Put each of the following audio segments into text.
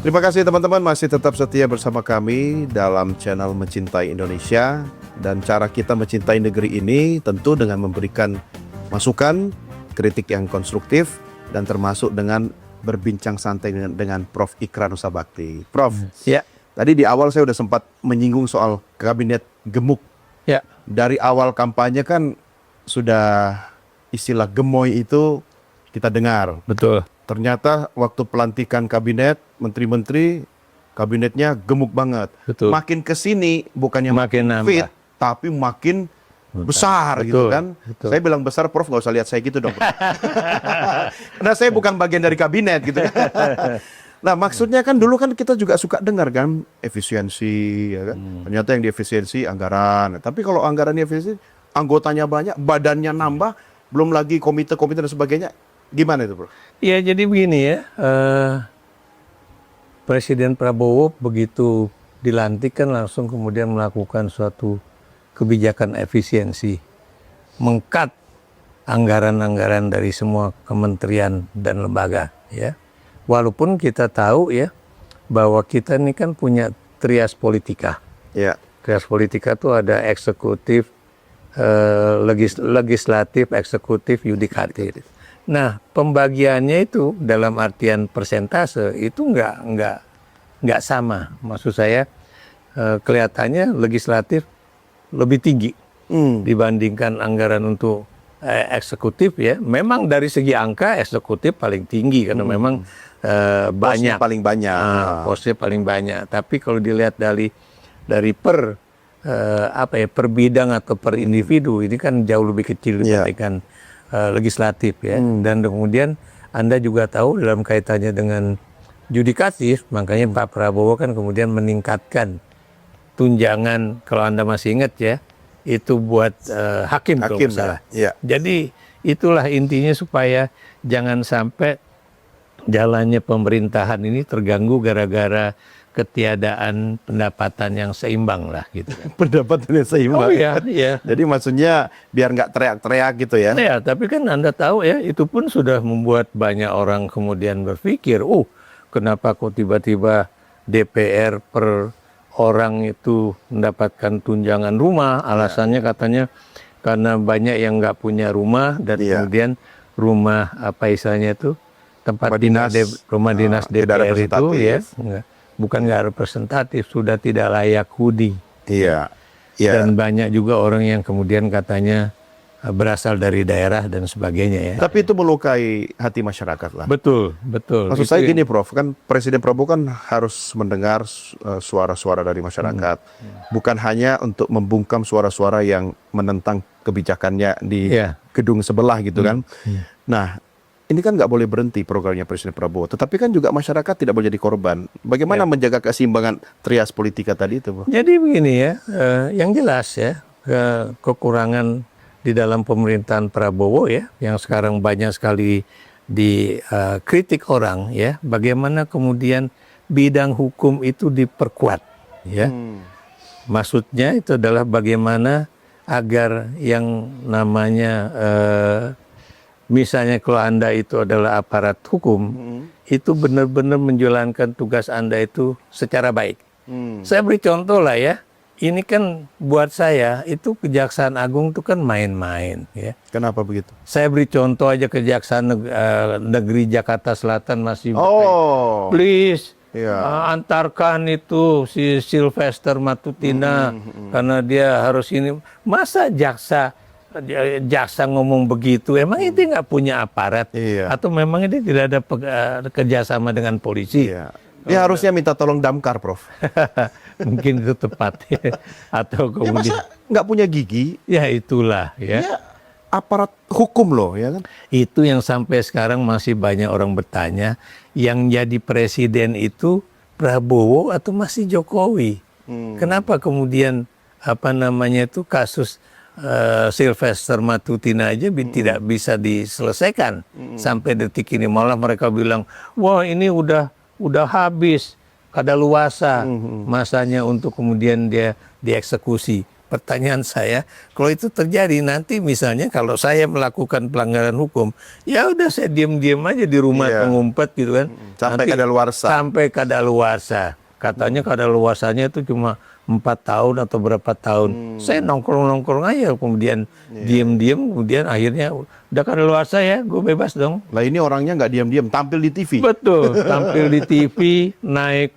Terima kasih teman-teman masih tetap setia bersama kami dalam channel Mencintai Indonesia. Dan cara kita mencintai negeri ini tentu dengan memberikan masukan, kritik yang konstruktif, dan termasuk dengan berbincang santai dengan Prof. Ikrar Nusa Bakti. Prof, Ya, tadi di awal saya sudah sempat menyinggung soal kabinet gemuk. ya, Dari awal kampanye kan sudah istilah gemoy itu kita dengar. betul. Ternyata waktu pelantikan kabinet, menteri-menteri, kabinetnya gemuk banget. Betul. Makin ke sini bukannya Makin nambah. fit, tapi makin besar Betul, gitu kan. betul. Saya bilang besar, Prof, nggak usah lihat saya gitu dong. Karena saya bukan bagian dari kabinet gitu. Nah, maksudnya kan dulu kan kita juga suka dengar kan efisiensi, ya kan. Ternyata yang diefisiensi anggaran. Tapi kalau anggaran efisiensi, anggotanya banyak, badannya nambah, belum lagi komite-komite dan sebagainya. Gimana itu, Bro? Ya, jadi begini ya, Presiden Prabowo begitu dilantik kan langsung kemudian melakukan suatu kebijakan efisiensi, mengkat anggaran-anggaran dari semua kementerian dan lembaga, ya. Walaupun kita tahu ya bahwa kita ini kan punya trias politika. Ya. Trias politika itu ada eksekutif, legislatif, eksekutif, yudikatif. Nah, pembagiannya itu dalam artian persentase itu nggak sama. Maksud saya kelihatannya legislatif lebih tinggi dibandingkan anggaran untuk eksekutif ya. Memang dari segi angka eksekutif paling tinggi karena memang banyak. Posnya paling banyak. Posnya paling banyak. Tapi kalau dilihat dari per per bidang atau per individu ini kan jauh lebih kecil dibandingkan legislatif ya. Dan kemudian Anda juga tahu dalam kaitannya dengan yudikatif, makanya Pak Prabowo kan kemudian meningkatkan tunjangan, kalau Anda masih ingat ya, itu buat hakim kalau nggak salah. Ya. Jadi itulah intinya supaya jangan sampai jalannya pemerintahan ini terganggu gara-gara ketiadaan pendapatan yang seimbang lah gitu. Pendapatannya seimbang. Oh iya, iya. Jadi maksudnya biar nggak teriak-teriak gitu ya. Ya, tapi kan Anda tahu ya, itu pun sudah membuat banyak orang kemudian berpikir, kenapa kok tiba-tiba DPR per orang itu mendapatkan tunjangan rumah? Alasannya katanya karena banyak yang nggak punya rumah dan kemudian rumah apa istilahnya itu tempat rumah dinas DPR itu ya, bukan nggak representatif, sudah tidak layak huni. Iya. Dan banyak juga orang yang kemudian katanya berasal dari daerah dan sebagainya ya. Tapi itu melukai hati masyarakat lah. Betul, betul. Maksud saya gini, Prof, kan Presiden Prabowo kan harus mendengar suara-suara dari masyarakat. Bukan hanya untuk membungkam suara-suara yang menentang kebijakannya di gedung sebelah gitu kan. Nah, ini kan nggak boleh berhenti programnya Presiden Prabowo. Tetapi kan juga masyarakat tidak boleh jadi korban. Bagaimana menjaga keseimbangan trias politika tadi itu, Bro? Jadi begini ya, yang jelas ya, kekurangan di dalam pemerintahan Prabowo ya, yang sekarang banyak sekali dikritik orang ya, bagaimana kemudian bidang hukum itu diperkuat ya. Maksudnya itu adalah bagaimana agar yang namanya misalnya kalau Anda itu adalah aparat hukum, itu benar-benar menjalankan tugas Anda itu secara baik. Saya beri contoh lah ya. Ini kan buat saya itu Kejaksaan Agung itu kan main-main ya. Kenapa begitu? Saya beri contoh aja Kejaksaan Negeri Jakarta Selatan masih please antarkan itu si Sylvester Matutina karena dia harus ini. Masa jaksa ngomong begitu, emang itu nggak punya aparat atau memang ini tidak ada kerjasama dengan polisi? Dia harusnya minta tolong damkar, Prof. Mungkin itu tepat ya. Atau kemudian masa nggak punya gigi? Ya itulah ya. Dia aparat hukum loh ya kan. Itu yang sampai sekarang masih banyak orang bertanya, yang jadi presiden itu Prabowo atau masih Jokowi? Kenapa kemudian itu kasus Sylvester Matutina aja tidak bisa diselesaikan sampai detik ini, malah mereka bilang wah ini udah habis kadaluarsa masanya untuk kemudian dia dieksekusi. pertanyaan saya, kalau itu terjadi nanti misalnya kalau saya melakukan pelanggaran hukum, ya udah saya diam-diam aja di rumah pengumpet gitu kan. Sampai Nanti kadaluarsa. Sampai kadaluarsa. Katanya kadaluarsanya itu cuma 4 tahun atau berapa tahun. Saya nongkrong-nongkrong aja, kemudian diam-diam, kemudian akhirnya udah kadaluarsa ya, gue bebas dong. Lah ini orangnya nggak diam-diam, tampil di TV. Betul, tampil di TV, naik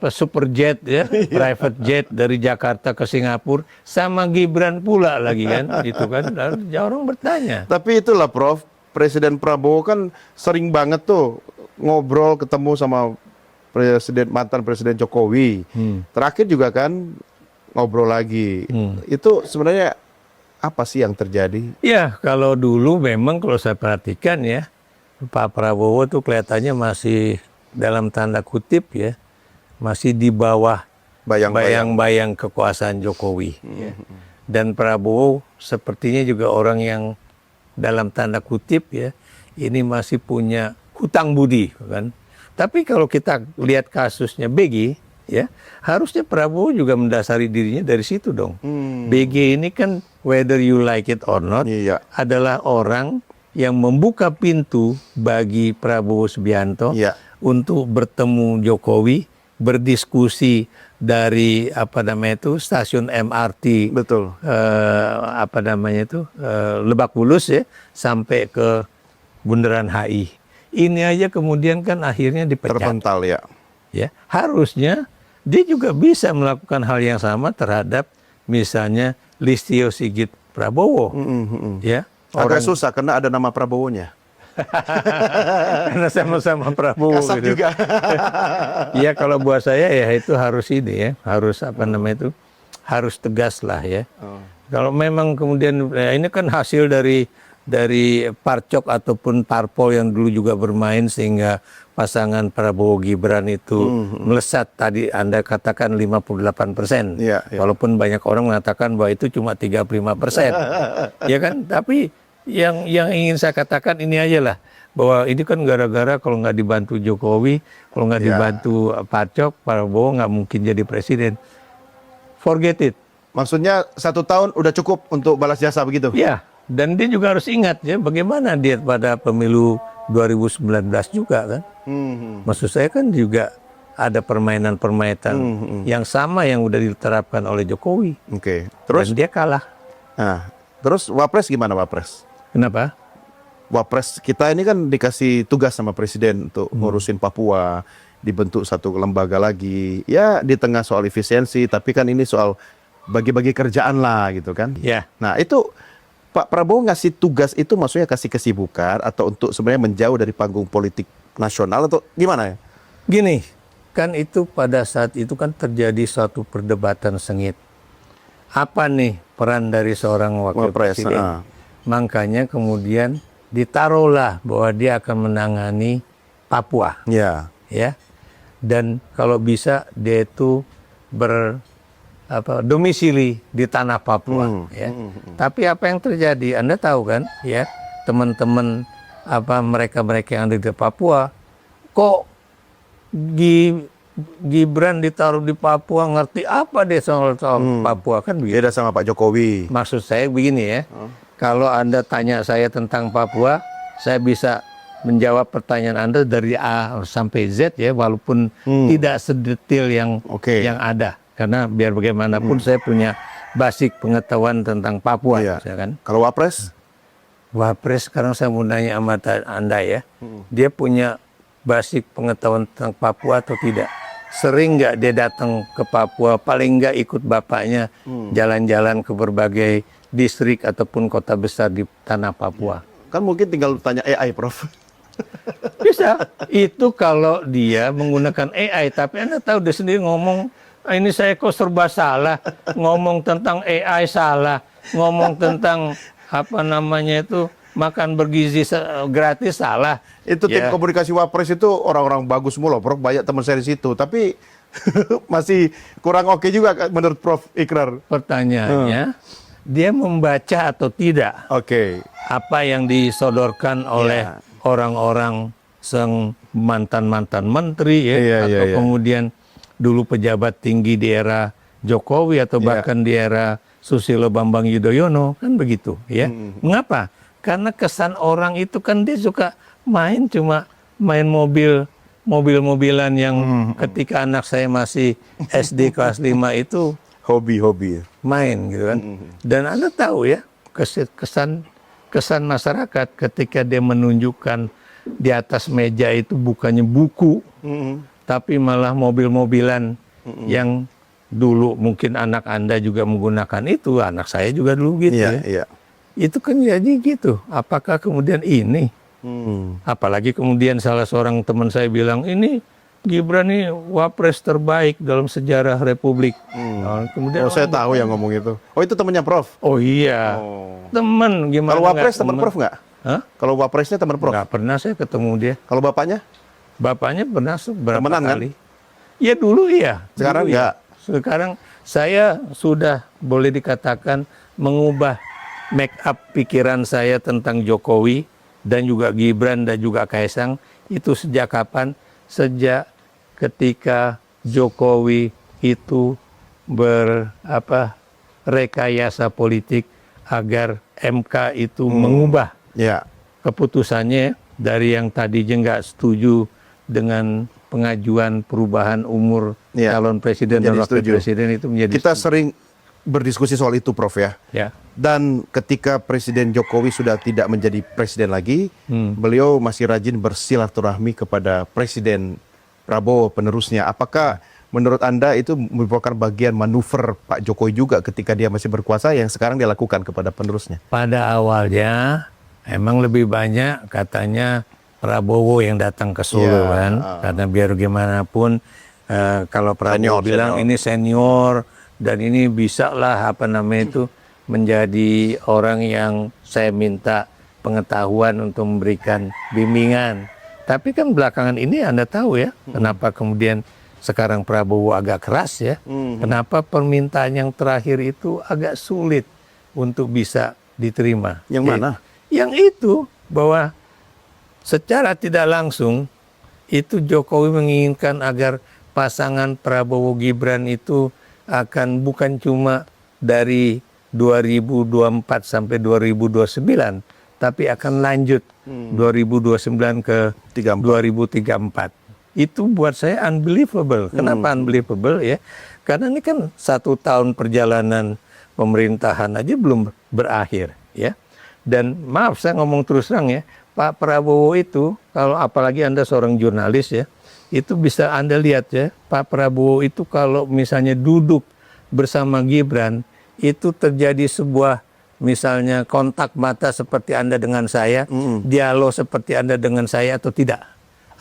super jet ya, private jet dari Jakarta ke Singapura, sama Gibran pula lagi kan, itu kan. Lalu orang bertanya. Tapi itulah Prof, Presiden Prabowo kan sering banget tuh ngobrol, ketemu sama mantan Presiden Jokowi. Terakhir juga kan ngobrol lagi. Itu sebenarnya apa sih yang terjadi? Ya, kalau dulu memang kalau saya perhatikan ya, Pak Prabowo tuh kelihatannya masih dalam tanda kutip ya, masih di bawah bayang-bayang kekuasaan Jokowi. Ya. Dan Prabowo sepertinya juga orang yang dalam tanda kutip ya, ini masih punya hutang budi kan. Tapi kalau kita lihat kasusnya BG, ya harusnya Prabowo juga mendasari dirinya dari situ dong. BG ini kan whether you like it or not, adalah orang yang membuka pintu bagi Prabowo Subianto untuk bertemu Jokowi, berdiskusi dari stasiun MRT, betul, Lebak Bulus ya, sampai ke Bundaran HI. Ini aja kemudian kan akhirnya dipecat. Terpental ya. Ya, harusnya dia juga bisa melakukan hal yang sama terhadap misalnya Listio Sigit Prabowo. Ya, agak susah karena ada nama Prabowo-nya. Karena sama-sama Prabowo. Kasar gitu. juga. Ya kalau buat saya ya itu harus ini ya, harus harus tegas lah ya. Kalau memang kemudian ini kan hasil dari parcok ataupun parpol yang dulu juga bermain sehingga pasangan Prabowo Gibran itu melesat, tadi Anda katakan 58%. Walaupun banyak orang mengatakan bahwa itu cuma 35%. Ya kan? Tapi yang ingin saya katakan ini aja lah, bahwa ini kan gara-gara kalau nggak dibantu Jokowi, kalau nggak dibantu parcok, Prabowo nggak mungkin jadi presiden. Forget it. Maksudnya 1 tahun udah cukup untuk balas jasa begitu? Ya. Dan dia juga harus ingat ya bagaimana dia pada pemilu 2019 juga kan. Maksud saya kan juga ada permainan-permainan yang sama yang udah diterapkan oleh Jokowi. Terus dan dia kalah. Nah, terus Wapres gimana Wapres? Kenapa? Wapres kita ini kan dikasih tugas sama Presiden untuk ngurusin Papua, dibentuk satu lembaga lagi. Ya di tengah soal efisiensi, tapi kan ini soal bagi-bagi kerjaan lah gitu kan. Nah itu Pak Prabowo ngasih tugas itu maksudnya kasih kesibukan atau untuk sebenarnya menjauh dari panggung politik nasional atau gimana ya? Gini, kan itu pada saat itu kan terjadi suatu perdebatan sengit. Apa nih peran dari seorang wakil presiden? Makanya kemudian ditaruhlah bahwa dia akan menangani Papua. Ya. Dan kalau bisa dia itu domisili di tanah Papua, ya. Tapi apa yang terjadi? Anda tahu kan, ya, teman-teman mereka yang ada di Papua, kok Gibran ditaruh di Papua, ngerti apa dia soal Papua kan begitu. Beda sama Pak Jokowi. Maksud saya begini ya, kalau Anda tanya saya tentang Papua, saya bisa menjawab pertanyaan Anda dari A sampai Z ya, walaupun tidak sedetail yang ada. Karena biar bagaimanapun saya punya basic pengetahuan tentang Papua. Ya kan? Kalau Wapres? Wapres sekarang saya mau nanya sama Anda ya. Dia punya basic pengetahuan tentang Papua atau tidak? Sering nggak dia datang ke Papua? Paling nggak ikut bapaknya jalan-jalan ke berbagai distrik ataupun kota besar di tanah Papua. Kan mungkin tinggal tanya AI, Prof. Bisa. Itu kalau dia menggunakan AI. Tapi Anda tahu dia sendiri ngomong, ini saya kok serba salah, ngomong tentang AI salah, ngomong tentang makan bergizi gratis salah. Itu tim komunikasi Wapres itu orang-orang bagus semua loh, Prof. Banyak teman saya di situ, tapi masih kurang oke juga menurut Prof. Ikrar. Pertanyaannya, dia membaca atau tidak? Apa yang disodorkan oleh orang-orang mantan-mantan menteri atau kemudian dulu pejabat tinggi di era Jokowi atau bahkan di era Susilo Bambang Yudhoyono, kan begitu ya. Mengapa? Karena kesan orang itu kan dia suka main mobil-mobilan yang ketika anak saya masih SD kelas 5 itu Hobi-hobi. main gitu kan. Dan Anda tahu ya, kesan masyarakat ketika dia menunjukkan di atas meja itu bukannya buku, tapi malah mobil-mobilan yang dulu mungkin anak Anda juga menggunakan itu, anak saya juga dulu gitu ya. Iya. Itu kan jadi gitu. Apakah kemudian ini? Apalagi kemudian salah seorang teman saya bilang, ini Gibran ini wapres terbaik dalam sejarah Republik. Nah, kemudian saya tahu yang ngomong itu. Oh, itu temannya Prof? Oh iya, teman gimana? Kalau wapres teman Prof nggak? Hah? Kalau wapresnya teman Prof? Nggak pernah saya ketemu dia. Kalau bapaknya? Bapaknya pernah berapa Temenan, kan? kali. Ya dulu iya. Sekarang Dulu, nggak? iya. Sekarang saya sudah boleh dikatakan mengubah make up pikiran saya tentang Jokowi dan juga Gibran dan juga Kaisang itu sejak kapan? Sejak ketika Jokowi itu rekayasa politik agar MK itu mengubah Ya. keputusannya dari yang tadinya nggak setuju dengan pengajuan perubahan umur calon presiden dan wakil presiden itu menjadi Kita sering berdiskusi soal itu, Prof ya. Dan ketika Presiden Jokowi sudah tidak menjadi presiden lagi, beliau masih rajin bersilaturahmi kepada Presiden Prabowo penerusnya. Apakah menurut Anda itu merupakan bagian manuver Pak Jokowi juga ketika dia masih berkuasa yang sekarang dia lakukan kepada penerusnya? Pada awalnya emang lebih banyak katanya Prabowo yang datang ke Solo kan, karena biar gimana pun kalau Prabowo bilang ini senior dan ini bisa lah itu menjadi orang yang saya minta pengetahuan untuk memberikan bimbingan. Tapi kan belakangan ini Anda tahu ya, kenapa kemudian sekarang Prabowo agak keras ya, kenapa permintaan yang terakhir itu agak sulit untuk bisa diterima. Yang mana? Yang itu bahwa secara tidak langsung itu Jokowi menginginkan agar pasangan Prabowo Gibran itu akan bukan cuma dari 2024 sampai 2029, tapi akan lanjut 2029 ke 2034. Itu buat saya unbelievable. Kenapa unbelievable ya? Karena ini kan 1 tahun perjalanan pemerintahan aja belum berakhir ya. Dan maaf saya ngomong terus terang ya, Pak Prabowo itu, kalau apalagi Anda seorang jurnalis ya, itu bisa Anda lihat ya, Pak Prabowo itu kalau misalnya duduk bersama Gibran, itu terjadi sebuah misalnya kontak mata seperti Anda dengan saya, dialog seperti Anda dengan saya atau tidak.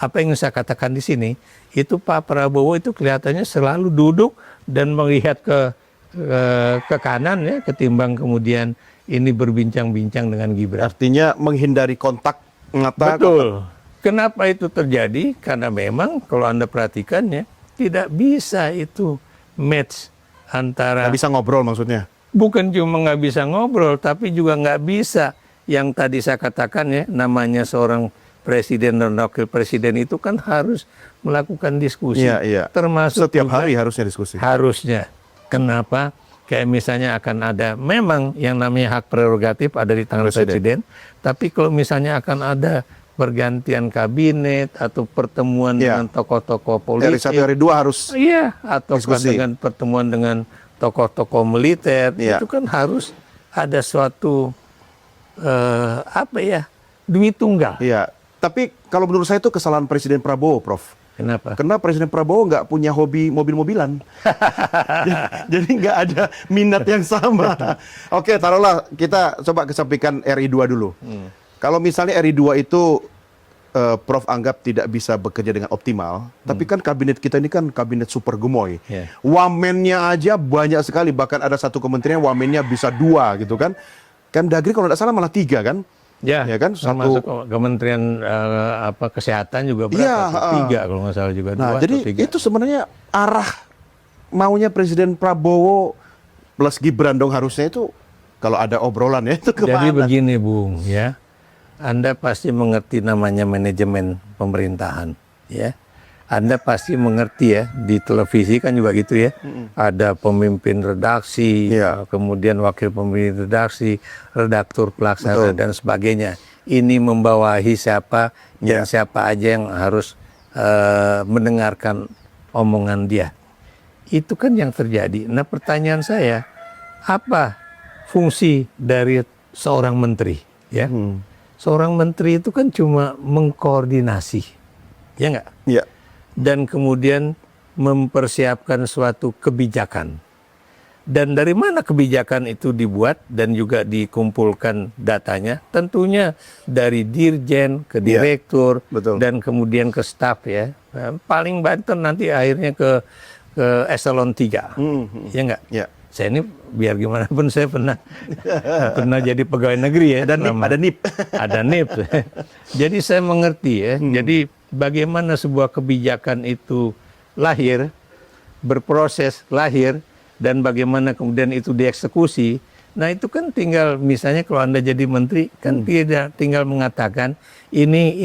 Apa yang saya katakan di sini, itu Pak Prabowo itu kelihatannya selalu duduk dan melihat ke kanan ya, ketimbang kemudian ini berbincang-bincang dengan Gibran. Artinya menghindari kontak mata. Betul. Kenapa itu terjadi? Karena memang kalau Anda perhatikan ya, tidak bisa itu match antara... Nggak bisa ngobrol maksudnya? Bukan cuma nggak bisa ngobrol, tapi juga nggak bisa yang tadi saya katakan ya, namanya seorang presiden dan wakil presiden itu kan harus melakukan diskusi. Iya. Termasuk setiap hari harusnya diskusi. Harusnya. Kenapa? Kayak misalnya akan ada, memang yang namanya hak prerogatif ada di tangan presiden. Tapi kalau misalnya akan ada pergantian kabinet atau pertemuan dengan tokoh-tokoh politik. Hari 1, hari 2 harus atau dengan pertemuan dengan tokoh-tokoh militer, itu kan harus ada suatu duit tunggal. Iya. Tapi kalau menurut saya itu kesalahan Presiden Prabowo, Prof. Kenapa? Karena Presiden Prabowo nggak punya hobi mobil-mobilan. Jadi nggak ada minat yang sama. Oke, taruhlah kita coba kesampingkan RI2 dulu. Kalau misalnya RI2 itu Prof anggap tidak bisa bekerja dengan optimal, tapi kan kabinet kita ini kan kabinet super gemoy. Wamennya aja banyak sekali, bahkan ada satu kementerian wamennya bisa 2 gitu kan. Kan Dagri kalau tidak salah malah 3 kan. Ya kan, termasuk Kementerian Kesehatan juga berapa? 3 kalau nggak salah juga. Nah, 2 jadi atau 3. itu sebenarnya arah maunya Presiden Prabowo plus Gibran dong harusnya itu kalau ada obrolan ya itu kemana? Jadi begini Bung ya, Anda pasti mengerti namanya manajemen pemerintahan ya. Anda pasti mengerti ya, di televisi kan juga gitu ya. Ada pemimpin redaksi, Iya. kemudian wakil pemimpin redaksi, redaktur pelaksana Betul. dan sebagainya. Ini membawahi siapa dan Iya. siapa aja yang harus mendengarkan omongan dia. Itu kan yang terjadi. Nah, pertanyaan saya, apa fungsi dari seorang menteri? Ya, seorang menteri itu kan cuma mengkoordinasi, ya nggak? Iya. Dan kemudian mempersiapkan suatu kebijakan. Dan dari mana kebijakan itu dibuat dan juga dikumpulkan datanya? Tentunya dari dirjen ke direktur, betul. dan kemudian ke staf ya. Paling banter nanti akhirnya ke eselon 3. Ya nggak? Ya. Saya ini biar gimana pun saya pernah jadi pegawai negeri ya. Dan ada NIP. Ada NIP. Jadi saya mengerti ya. Jadi bagaimana sebuah kebijakan itu lahir, berproses, lahir, dan bagaimana kemudian itu dieksekusi. Nah itu kan tinggal, misalnya kalau Anda jadi menteri, kan tidak tinggal mengatakan ini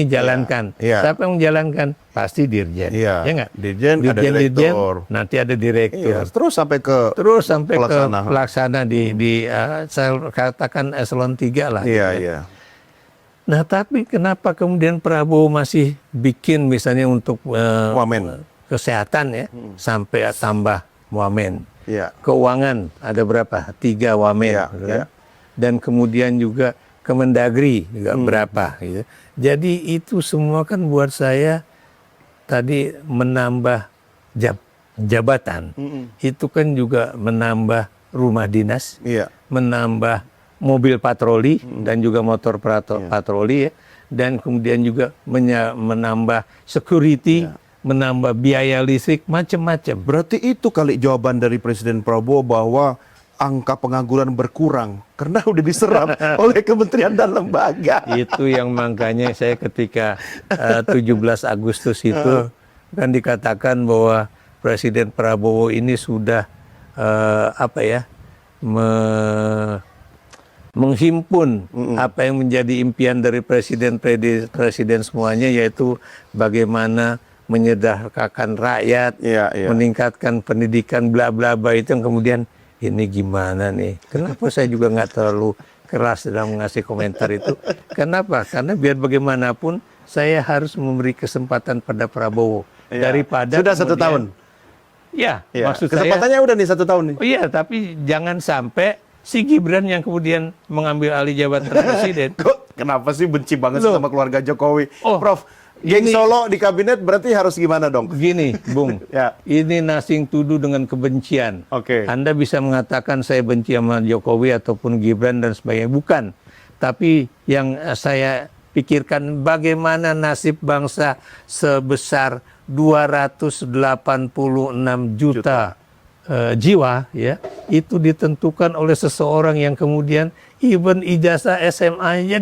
jalankan. Iya. Siapa yang menjalankan? Pasti dirjen. Iya. Ya nggak? Dirjen, ada direktur. Nanti ada direktur. Iya. Terus sampai ke Pelaksana. Ke pelaksana di saya katakan eselon 3 lah. Iya, gitu. iya. Nah tapi kenapa kemudian Prabowo masih bikin misalnya untuk Wamen. kesehatan ya, sampai tambah wamen. Iya. Keuangan ada berapa? 3 wamen. Iya, gitu iya. kan? Dan kemudian juga Kemendagri juga berapa. Gitu. Jadi itu semua kan buat saya tadi menambah jabatan. Itu kan juga menambah rumah dinas, Iya. menambah mobil patroli dan juga motor patroli ya. Dan kemudian juga menambah security, menambah biaya listrik, macam-macam. Berarti itu kali jawaban dari Presiden Prabowo bahwa angka pengangguran berkurang karena udah diserap oleh kementerian dan lembaga. Itu yang makanya saya ketika 17 Agustus itu kan dikatakan bahwa Presiden Prabowo ini sudah menghimpun apa yang menjadi impian dari presiden semuanya, yaitu bagaimana menyederhanakan rakyat, Iya, iya. meningkatkan pendidikan, bla bla bla. Itu yang kemudian ini gimana nih? Kenapa saya juga nggak terlalu keras dalam mengasih komentar itu? Kenapa? Karena biar bagaimanapun saya harus memberi kesempatan pada Prabowo daripada Sudah 1 tahun. Ya, Iya. maksud saya. Kesempatannya udah nih 1 tahun nih. Oh iya, tapi jangan sampai si Gibran yang kemudian mengambil alih jabatan presiden. Kok kenapa sih benci banget sama keluarga Jokowi? Oh, Prof, geng ini- Solo di kabinet berarti harus gimana dong? Begini, Bung. Ya. Ini nothing to do dengan kebencian. Oke. Anda bisa mengatakan saya benci sama Jokowi ataupun Gibran dan sebagainya. Bukan. Tapi yang saya pikirkan bagaimana nasib bangsa sebesar 286 juta jiwa ya, itu ditentukan oleh seseorang yang kemudian even ijazah SMA-nya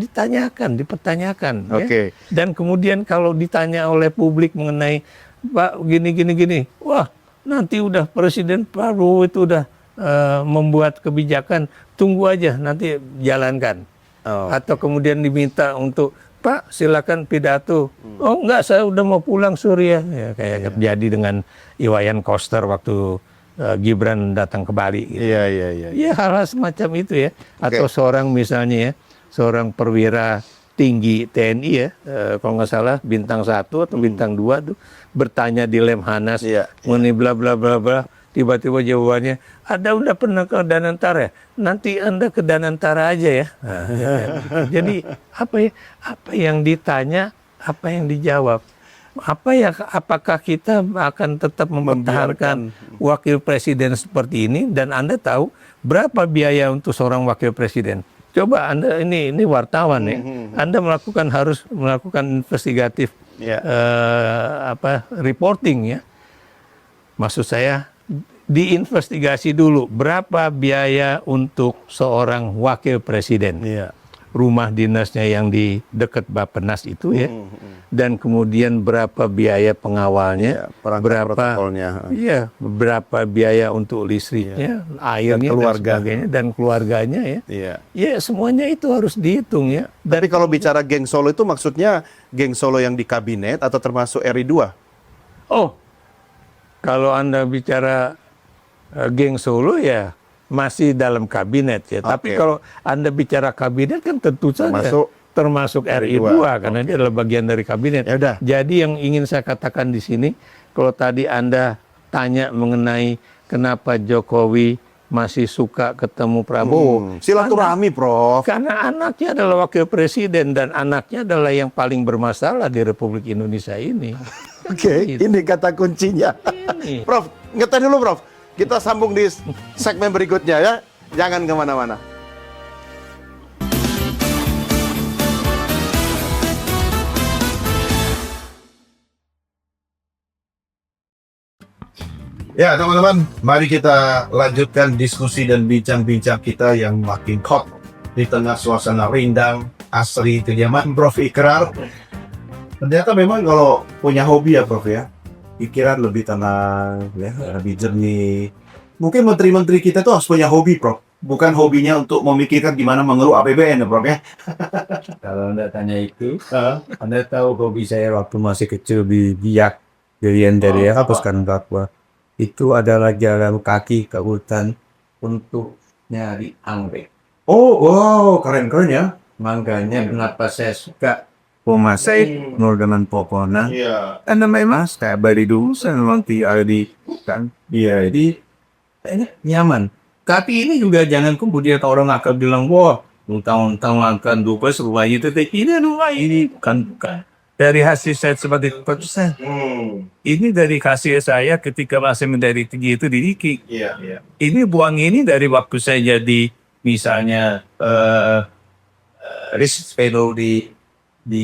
dipertanyakan ya. Oke. Dan kemudian kalau ditanya oleh publik mengenai Pak gini, wah nanti udah Presiden Prabowo itu udah membuat kebijakan, tunggu aja nanti jalankan. Oh. Atau kemudian diminta untuk Pak silakan pidato. Oh enggak, saya udah mau pulang Surya. Ya, kayak terjadi dengan Iwayan Koster waktu Gibran datang ke Bali. Gitu. Iya, iya, iya. Ya hal-hal semacam itu ya. Atau Oke. seorang misalnya ya, seorang perwira tinggi TNI ya, kalau nggak salah bintang 1 atau bintang 2 tuh bertanya di Lemhanas Iya, mengenai bla bla bla bla, tiba-tiba jawabannya, Anda udah pernah ke Danantara ya? Nanti Anda ke Danantara aja ya. Nah, jadi apa yang ditanya, apa yang dijawab? Apakah kita akan tetap mempertahankan wakil presiden seperti ini? Dan Anda tahu berapa biaya untuk seorang wakil presiden? Coba Anda ini wartawan ya, Anda harus melakukan investigatif Ya. reporting ya. Maksud saya diinvestigasi dulu berapa biaya untuk seorang wakil presiden. Iya. Rumah dinasnya yang di dekat Bappenas itu ya. Dan kemudian berapa biaya pengawalnya, Iya, perangkat protokolnya. Iya, berapa biaya untuk listriknya, airnya dan keluarga. sebagainya dan keluarganya ya. Iya. Ya semuanya itu harus dihitung ya. Tapi kalau bicara geng Solo itu maksudnya geng Solo yang di kabinet atau termasuk RI 2? Oh, kalau Anda bicara geng Solo ya masih dalam kabinet ya. Tapi Oke. kalau Anda bicara kabinet kan tentu saja termasuk RI2 karena dia adalah bagian dari kabinet. Ya udah. Jadi yang ingin saya katakan di sini, kalau tadi Anda tanya mengenai kenapa Jokowi masih suka ketemu Prabowo, Silaturahmi, Prof. karena anaknya adalah wakil presiden dan anaknya adalah yang paling bermasalah di Republik Indonesia ini. Oke, ini kata kuncinya. Ini. Prof, ngetes dulu, Prof. Kita sambung di segmen berikutnya ya. Jangan kemana-mana. Ya, teman-teman, mari kita lanjutkan diskusi dan bincang-bincang kita yang makin hot di tengah suasana rindang, asri, kediaman Prof. Ikrar. Ternyata memang kalau punya hobi ya, Prof ya, pikiran lebih tenang, ya, lebih jernih. Mungkin menteri-menteri kita tuh harus punya hobi, Prof. Bukan hobinya untuk memikirkan gimana mengeruk APBN ya, Prof ya. Kalau Anda tanya itu, Anda tahu hobi saya waktu masih kecil di Biak, Gerian dari hapuskan Papua. Itu adalah jalan kaki ke hutan untuk nyari anggrek. Oh, wow, keren-keren ya. Makanya kenapa saya suka Pomasai, dengan Pokona. Iya. Karena memang saya bari dulu, saya memang tinggal di hutan. Iya, Jadi, kayaknya nyaman. Tapi ini juga jangan kemudian orang akan bilang, wah, tahun-tahun akan dupa semuanya itu. Ini bukan. Dari hasil saya sebagai produsen. Ini dari hasil saya ketika masih menjadi tinggi itu di Diki. Iya, iya. Ini buang ini dari waktu saya jadi misalnya research fellow di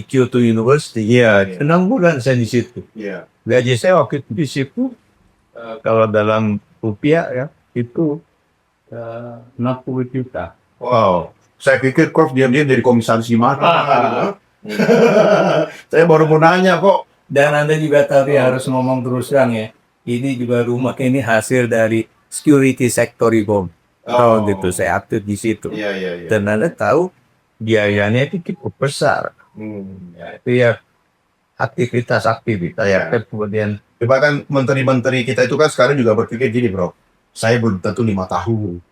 Kyoto University. Iya, 6 bulan saya di situ. iya. Gaji saya waktu itu di situ kalau dalam rupiah ya itu 60 juta. Wow. Saya pikir Prof diam-diam dari komisaris gimana gitu. Saya baru mau nanya kok. Dan Anda juga tadi harus ngomong terus terang ya. Ini juga rumah ini hasil dari security sector bom. Oh. Gitu saya aktif di situ. Iya, iya, iya. Dan Anda tahu biayanya itu cukup besar. Ya, itu ya aktivitas ya. Kemudian Bahkan menteri-menteri kita itu kan sekarang juga berpikir gini, Bro. Saya belum tentu 5 tahun.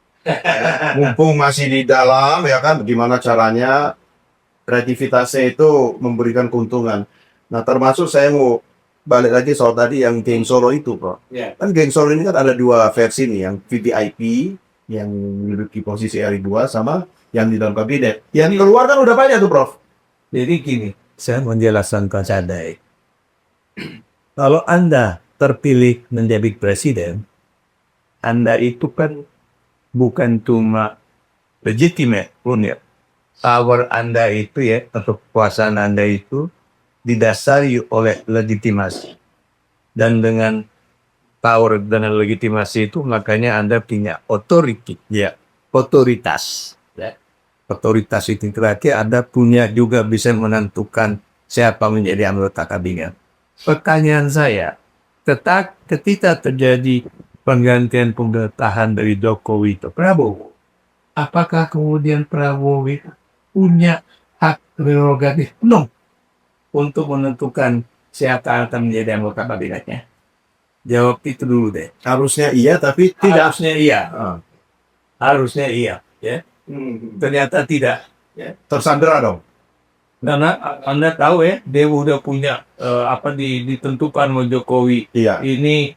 Mumpung masih di dalam, ya kan, gimana caranya kreativitasnya itu memberikan keuntungan. Nah, termasuk saya mau balik lagi soal tadi yang geng Solo itu, Bro. ya. Kan geng Solo ini kan ada 2 versi nih, yang VVIP, yang menduduki posisi RI2, sama yang di dalam kabinet. Yang di luar kan udah banyak tuh, Prof. Jadi gini, saya menjelaskan ke Cadai. Kalau Anda terpilih menjadi presiden, Anda itu kan bukan cuma legitimate pun ya. Power Anda itu ya, atau kekuasaan Anda itu didasari oleh legitimasi. Dan dengan power dan legitimasi itu makanya Anda punya authority, ya, otoritas. Ya. Otoritas itu terakhir Anda punya juga bisa menentukan siapa menjadi anggota kabinet. Pertanyaan saya, ketika terjadi penggantian pemerintahan dari Jokowi ke Prabowo, apakah kemudian Prabowo punya hak prerogatif penuh untuk menentukan siapa akan menjadi anggota kabinetnya? Jawab itu dulu deh. Harusnya iya, tapi tidak. Harusnya iya. Harusnya iya. Ya. Ternyata tidak. Ya. Tersandera dong. Karena Anda tahu ya, dia udah punya ditentukan sama Jokowi. Iya. Ini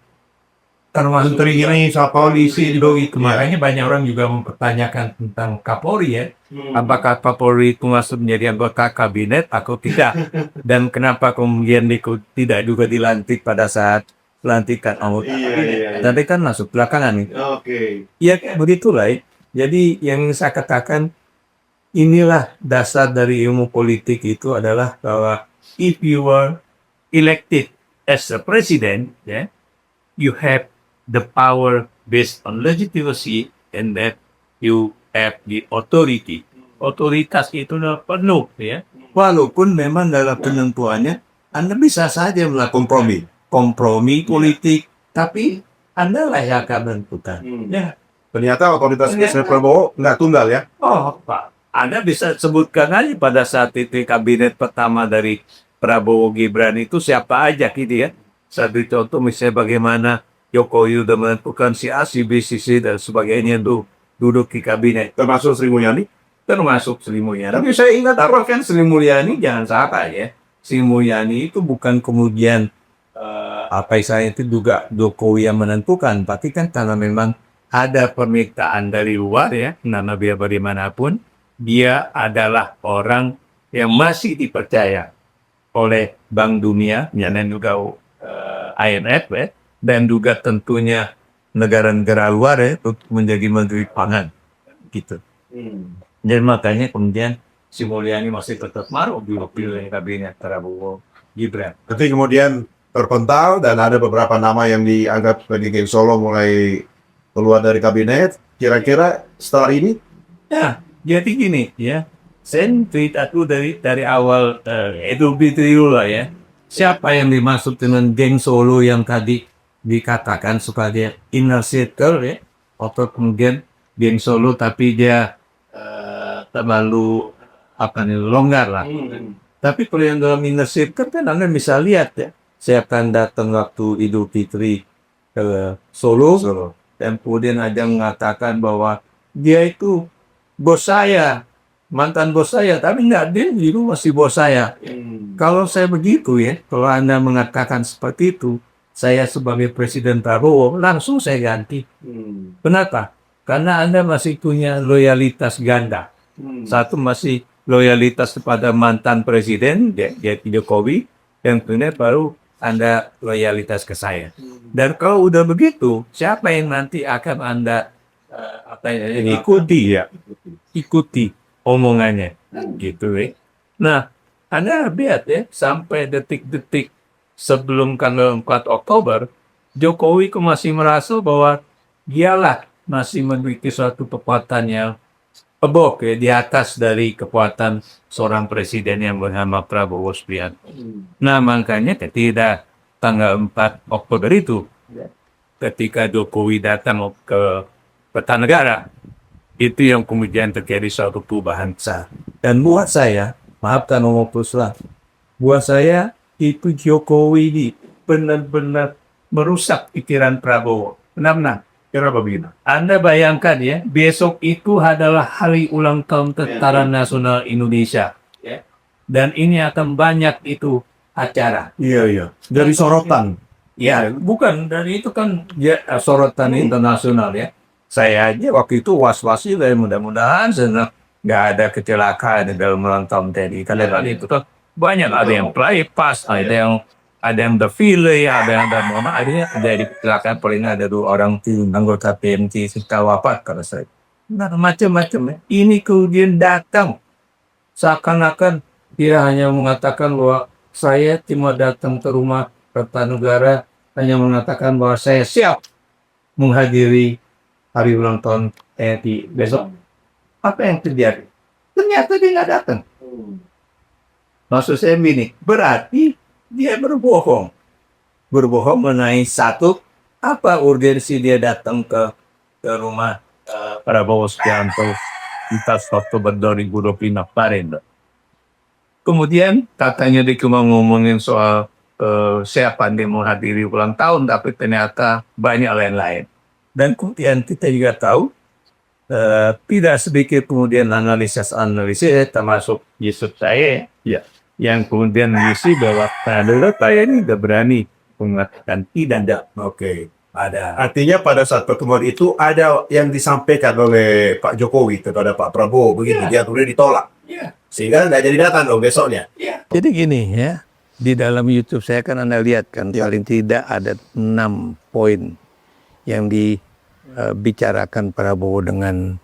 termasuk Menteri ini sama polisi itu. Makanya banyak orang juga mempertanyakan tentang Kapolri ya. Apakah Kapolri itu masuk menjadi anggota kabinet atau tidak? Dan kenapa kemudian tidak juga dilantik pada saat pelantikan anggota kabinet? Tapi kan masuk belakangan nih. Oke. Ya begitulah. Jadi yang saya katakan, inilah dasar dari ilmu politik itu adalah bahwa if you were elected as a president, yeah, you have the power based on legitimacy and that you have the authority. Otoritas itu penuh, ya. Walaupun memang dalam penentuannya Anda bisa saja melakukan kompromi politik, tapi Anda lah yang akan menentukan. Ya. Ternyata otoritas Presiden Prabowo nggak tunggal ya? Oh, Pak. Anda bisa sebutkan aja pada saat itu kabinet pertama dari Prabowo Gibran itu siapa aja gitu ya. Satu contoh misalnya bagaimana Jokowi sudah menentukan si A, si B, si C, dan sebagainya duduk di kabinet. Termasuk Sri Mulyani. Termasuk Sri Mulyani. Tapi saya ingat kan Sri Mulyani, jangan salah ya. Sri Mulyani itu bukan kemudian apa istilahnya itu juga Jokowi yang menentukan, tapi kan karena memang ada permintaan dari luar ya, karena biar bagaimanapun dia adalah orang yang masih dipercaya oleh Bank Dunia dan juga IMF ya, dan juga tentunya negara-negara luar ya untuk menjadi menteri pangan gitu. Jadi makanya kemudian Sri Mulyani masih tetap marah di kabinet Prabowo Gibran. Tapi kemudian terpental dan ada beberapa nama yang dianggap sebagai geng Solo mulai keluar dari kabinet. Kira-kira setelah ini? Ya, jadi gini ya. Saya tweet aku dari awal Idul Fitri dulu lah ya. Siapa yang dimaksud dengan geng Solo yang tadi dikatakan sebagai inner circle ya, atau kemudian geng Solo tapi dia terlalu longgar lah. Tapi kalau yang dalam inner circle kan Anda bisa lihat ya. Saya akan datang waktu Idul Fitri ke Solo. Dan kemudian ada yang mengatakan bahwa dia itu bos saya, mantan bos saya, tapi enggak, dia dulu masih bos saya. Kalau saya begitu ya, kalau Anda mengatakan seperti itu, saya sebagai Presiden Prabowo, langsung saya ganti. Kenapa? Karena Anda masih punya loyalitas ganda. Satu masih loyalitas kepada mantan Presiden, yaitu Jokowi, yang kemudian baru Anda loyalitas ke saya. Dan kalau udah begitu, siapa yang nanti akan Anda ikuti omongannya, gitu ya. Nah, Anda lihat ya, sampai detik-detik sebelum tanggal 4 Oktober, Jokowi masih merasa bahwa dialah masih memiliki suatu kekuatan yang above ya, di atas dari kekuatan seorang presiden yang bernama Prabowo Subianto. Nah, makanya ketika tanggal 4 Oktober itu, ketika Jokowi datang ke Kertanegara, itu yang kemudian terjadi suatu perubahan besar. Dan buat saya, maafkan Om Pusla, buat saya itu Jokowi ini benar-benar merusak pikiran Prabowo. Benar-benar. Kenapa begitu? Anda bayangkan ya, besok itu adalah hari ulang tahun Tentara Nasional Indonesia. Dan ini akan banyak itu acara. Iya. Dari sorotan. Ya, bukan. Dari itu kan ya, sorotan internasional ya. Saya aja waktu itu was-was juga, mudah-mudahan nggak ada kecelakaan dalam ulang tahun TNI. Karena itu kan banyak, ada yang flypast, ada yang defile, ada yang ada kecelakaan, paling ada 2 orang anggota PMT serta wafat karena saya. Nah, macam-macam ya. Ini kemudian datang seakan-akan dia hanya mengatakan bahwa saya cuma datang ke rumah Kertanegara hanya mengatakan bahwa saya siap menghadiri hari ulang tahun TNI besok. Apa yang terjadi? Ternyata dia nggak datang. Maksud saya begini, berarti dia berbohong mengenai satu, apa urgensi dia datang ke rumah Prabowo Subianto di Oktober 2025 kemarin. Kemudian katanya dia cuma ngomongin soal siapa yang menghadiri ulang tahun, tapi ternyata banyak lain-lain. Dan kemudian kita juga tahu tidak sedikit kemudian analisis termasuk Yusuf saya yang kemudian mengisi bahwa saya ini udah berani mengatakan tidak. Oke. Ada. Artinya pada saat pertemuan itu ada yang disampaikan oleh Pak Jokowi kepada Pak Prabowo begitu, dia kemudian ditolak. Sehingga nggak jadi datang dong besoknya. Jadi gini ya, di dalam YouTube saya kan Anda lihat kan paling tidak ada 6 poin yang dibicarakan Prabowo dengan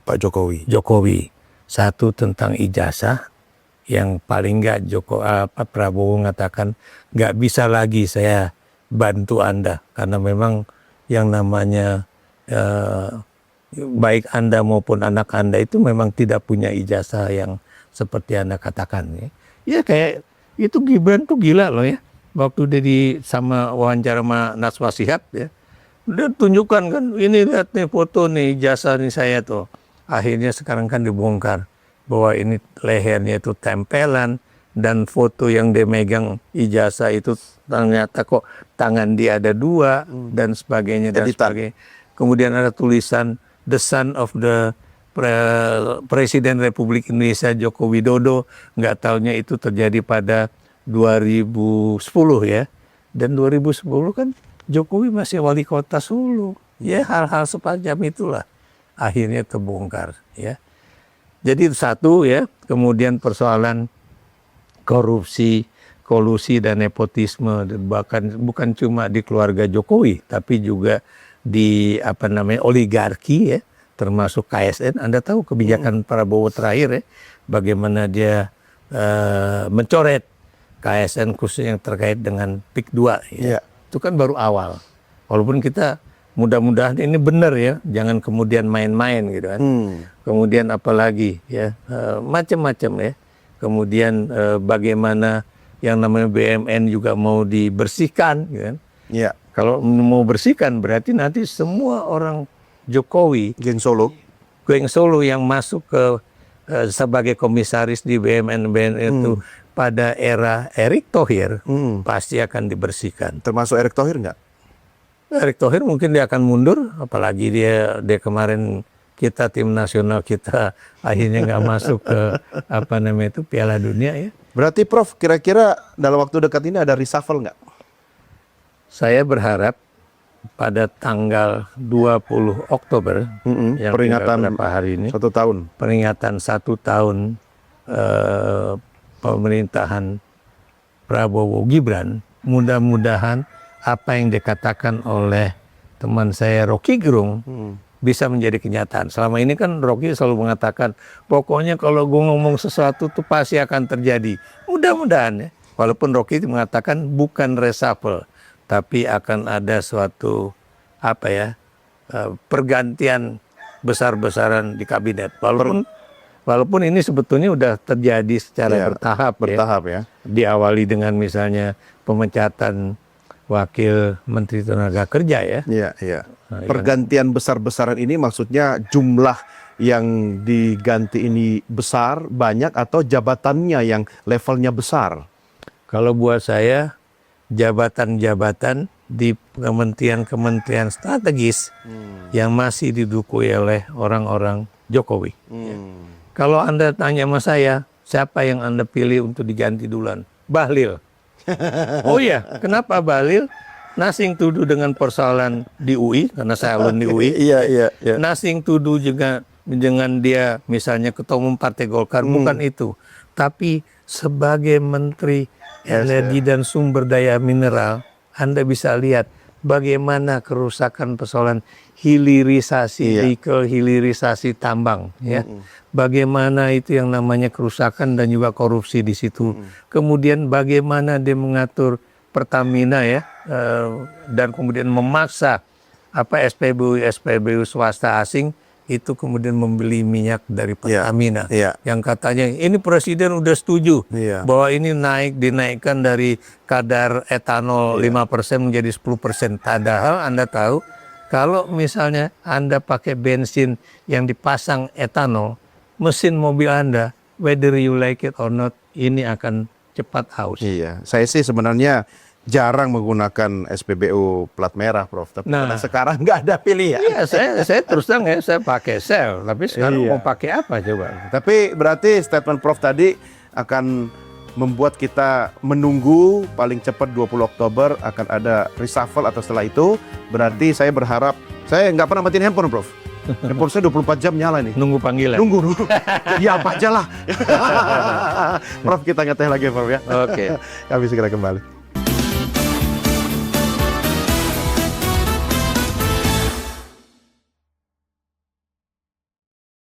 Pak Jokowi. Satu tentang ijazah, yang paling nggak Prabowo mengatakan nggak bisa lagi saya bantu Anda karena memang yang namanya baik Anda maupun anak Anda itu memang tidak punya ijazah yang seperti Anda katakan ya. Ya kayak itu Gibran tuh gila loh ya. Waktu dia sama wawancara sama Najwa Shihab ya. Dia tunjukkan kan, ini lihat nih foto nih ijazah nih saya tuh. Akhirnya sekarang kan dibongkar bahwa ini lehernya itu tempelan, dan foto yang dia megang ijazah itu ternyata kok tangan dia ada dua dan sebagainya dan Editan. sebagainya. Kemudian ada tulisan the son of the Presiden Republik Indonesia Joko Widodo, nggak taunya itu terjadi pada 2010 ya. Dan 2010 kan Jokowi masih wali kota Solo. Ya hal-hal sepanjang itulah akhirnya terbongkar ya. Jadi satu ya, kemudian persoalan korupsi, kolusi dan nepotisme, bahkan bukan cuma di keluarga Jokowi, tapi juga di oligarki ya, termasuk KSN. Anda tahu kebijakan Prabowo terakhir ya, bagaimana dia mencoret KSN khusus yang terkait dengan PIK 2 ya. Itu kan baru awal. Walaupun kita mudah-mudahan ini benar ya, jangan kemudian main-main gitu kan. Kemudian apalagi ya, macam-macam ya. Kemudian bagaimana yang namanya BUMN juga mau dibersihkan gitu kan. Iya. Kalau mau bersihkan berarti nanti semua orang Jokowi, Geng Solo. geng Solo yang masuk ke sebagai komisaris di BUMN itu pada era Erick Thohir pasti akan dibersihkan. Termasuk Erick Thohir nggak? Erick Thohir mungkin dia akan mundur, apalagi dia kemarin kita tim nasional kita akhirnya nggak masuk ke Piala Dunia ya. Berarti Prof, kira-kira dalam waktu dekat ini ada reshuffle nggak? Saya berharap pada tanggal 20 Oktober yang peringatan beberapa hari ini 1 tahun. peringatan 1 tahun pemerintahan Prabowo Gibran, mudah-mudahan apa yang dikatakan oleh teman saya Rocky Gerung bisa menjadi kenyataan. Selama ini kan Rocky selalu mengatakan, pokoknya kalau gue ngomong sesuatu tuh pasti akan terjadi. Mudah-mudahan ya. Walaupun Rocky mengatakan bukan reshuffle, tapi akan ada suatu pergantian besar-besaran di kabinet. Walaupun ini sebetulnya udah terjadi secara bertahap ya. Diawali dengan misalnya pemecatan Wakil Menteri Tenaga Kerja ya. Iya. Pergantian besar-besaran ini maksudnya jumlah yang diganti ini besar, banyak, atau jabatannya yang levelnya besar? Kalau buat saya, jabatan-jabatan di kementerian-kementerian strategis yang masih didukui oleh orang-orang Jokowi. Kalau Anda tanya sama saya, siapa yang Anda pilih untuk diganti duluan? Bahlil. Oh iya, kenapa Bahlil? Nothing to do dengan persoalan di UI, karena saya alumni UI. Iya. Nothing to do juga dengan dia misalnya ketua umum Partai Golkar, bukan itu. Tapi sebagai Menteri Energi dan Sumber Daya Mineral, Anda bisa lihat bagaimana kerusakan persoalan hilirisasi, hilirisasi tambang, ya. Bagaimana itu yang namanya kerusakan dan juga korupsi di situ. Kemudian bagaimana dia mengatur Pertamina ya, dan kemudian memaksa SPBU swasta asing itu kemudian membeli minyak dari Pertamina. Yang katanya ini presiden udah setuju bahwa ini dinaikkan dari kadar etanol 5% menjadi 10%. Padahal Anda tahu kalau misalnya Anda pakai bensin yang dipasang etanol, mesin mobil Anda, whether you like it or not, ini akan cepat haus. Iya, saya sih sebenarnya jarang menggunakan SPBU plat merah, Prof. Tapi karena sekarang nggak ada pilihan. Iya, saya terus terang ya, saya pakai Shell. Tapi sekarang mau pakai apa coba? Tapi berarti statement Prof tadi akan membuat kita menunggu paling cepat 20 Oktober akan ada reshuffle, atau setelah itu berarti saya berharap, saya nggak pernah matiin handphone, Prof. Handphone saya 24 jam nyala nih. Nunggu panggilan. Nunggu. Jadi apa aja lah. Prof, kita ngeteh lagi, Prof ya. Oke. Kami segera kembali.